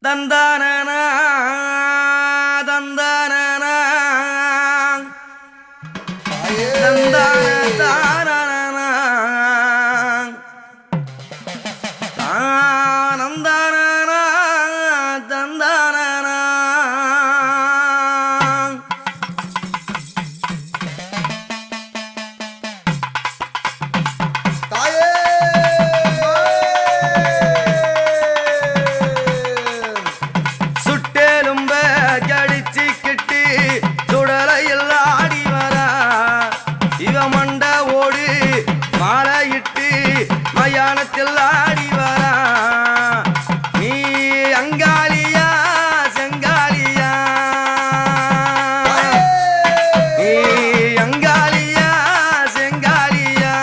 தந்தானனா தந்தானனா தந்தான தானனா தானந்தானனா தந்தானனா மயானத்தில் ஆடி வரா நீ அங்காளியா செங்காலியா நீ அங்காளியா செங்காலியா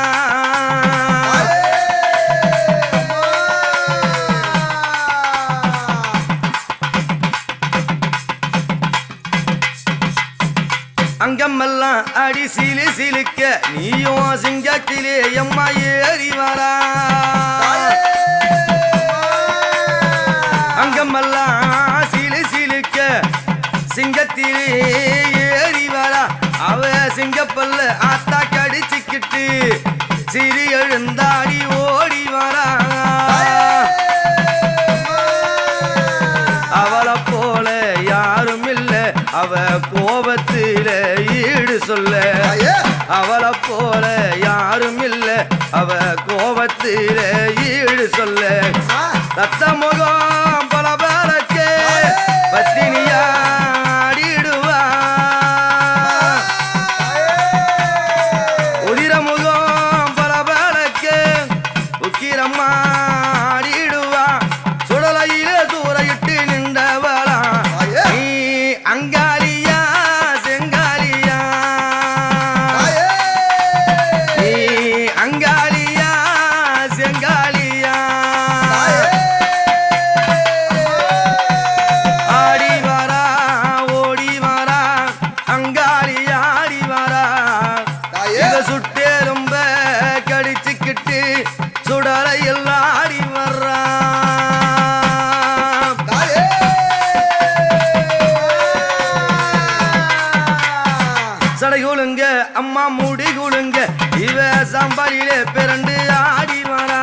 அங்கமெல்லாம் அடி சிலு சிலுக்க நீயும் சிங்கத்திலே எம்மா ஏறி வரா அங்கமெல்லாம் சிலு சிலுக்க சிங்கத்திலே ஏறி வரா அவ சிங்கப்பல்ல ஆத்தா கடிச்சுக்கிட்டு சிறி எழுந்தாடி ஓடி வரா அவளை போல யாரும் இல்ல அவ கோபத்தில ஈடு சொல்ல அவளை போல யாரும் இல்ல அவ கோபத்தில ஈடு சொல்ல ரத்த முகம் பல பலக்கே பத்தினியாடிடுவா உதிர முகம் பல பலக்கே உக்கிரம்மா ஆடிடுவா சுடலையில சூறையிட்டு நின்றவளா நீ அங்காளியா செங்காலியா நீ அங்காளியா செங்காலியா ஆடி வரா ஓடி வரா அங்காளி ஆடி வரா இத சுட்டே ரொம்ப கடிச்சுக்கிட்டு சுடலையில் ஆடி வர்றா சடைகுளுங்க அம்மா மூடி குளுங்க இவ சாம்பாரிலே பிறண்டு ஆடி வரா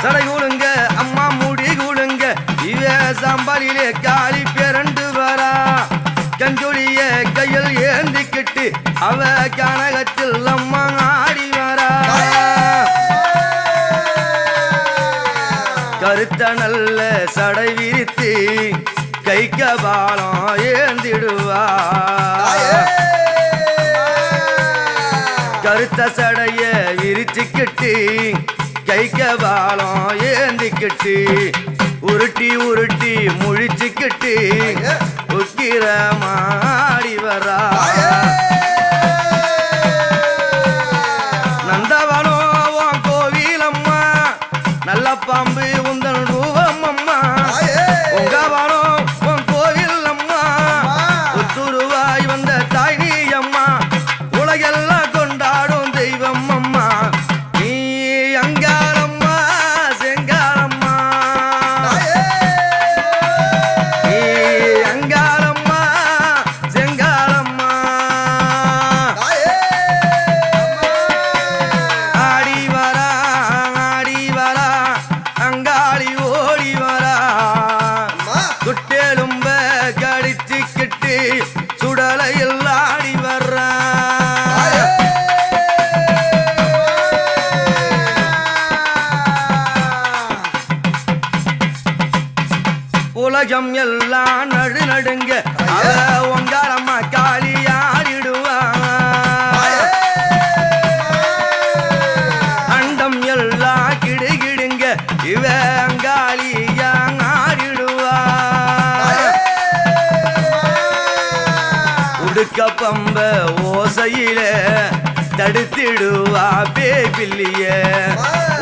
சடைகுளுங்க அம்மா மூடி குளுங்க இவ சாம்பாரிலே காளி பிறண்டு வரா கஞ்சொலிய கையில் ஏந்திக்கிட்டு அவ கனகத்தில் அம்மா ஆடி வரா கருத்த நல்ல சடை விரித்து கை கபாலம் ஏந்திடுவா கருத்த சடைய விரிச்சுக்கிட்டு கை கபாலம் ஏந்திக்கிட்டு உருட்டி உருட்டி முழிச்சுக்கிட்டு உக்கிரமாடி வரா நந்தவனோ உன் கோவிலம்மா நல்ல பாம்பு உந்தன் ரூபம் அம்மா உங்கவனோ உன் கோவில் அம்மா புத்துருவாய் வந்த தாய் நீ அம்மா உலகெல்லாம் கொண்டாடும் தெய்வம் அம்மா நீ அங்காளம்மா செங்காலம்மா நீ அங்காளம்மா செங்காலம்மா ஆடி வரா அங்காளி ஓடி வரா குட்டெலும்ப கடிச்சுக்கிட்டு சுடலையில் ஆடி வர்றா உலகம் எல்லாம் நடு நடுங்க உங்காரம்மா காளி ஆடிடுவா அண்டம் எல்லாம் கிடுகிடுங்க இவ அங்காளியா ஆடிடுவா உடுக்க பம்ப ஓசையில தடுத்திடுவா பேபில்லிய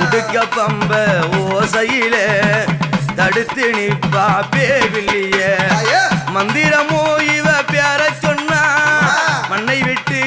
உடுக்க பம்ப ஓசையில தடுத்து நிப்பா பேபில்லிய மந்திரமோ இவ பேர சொன்னா மண்ணை விட்டு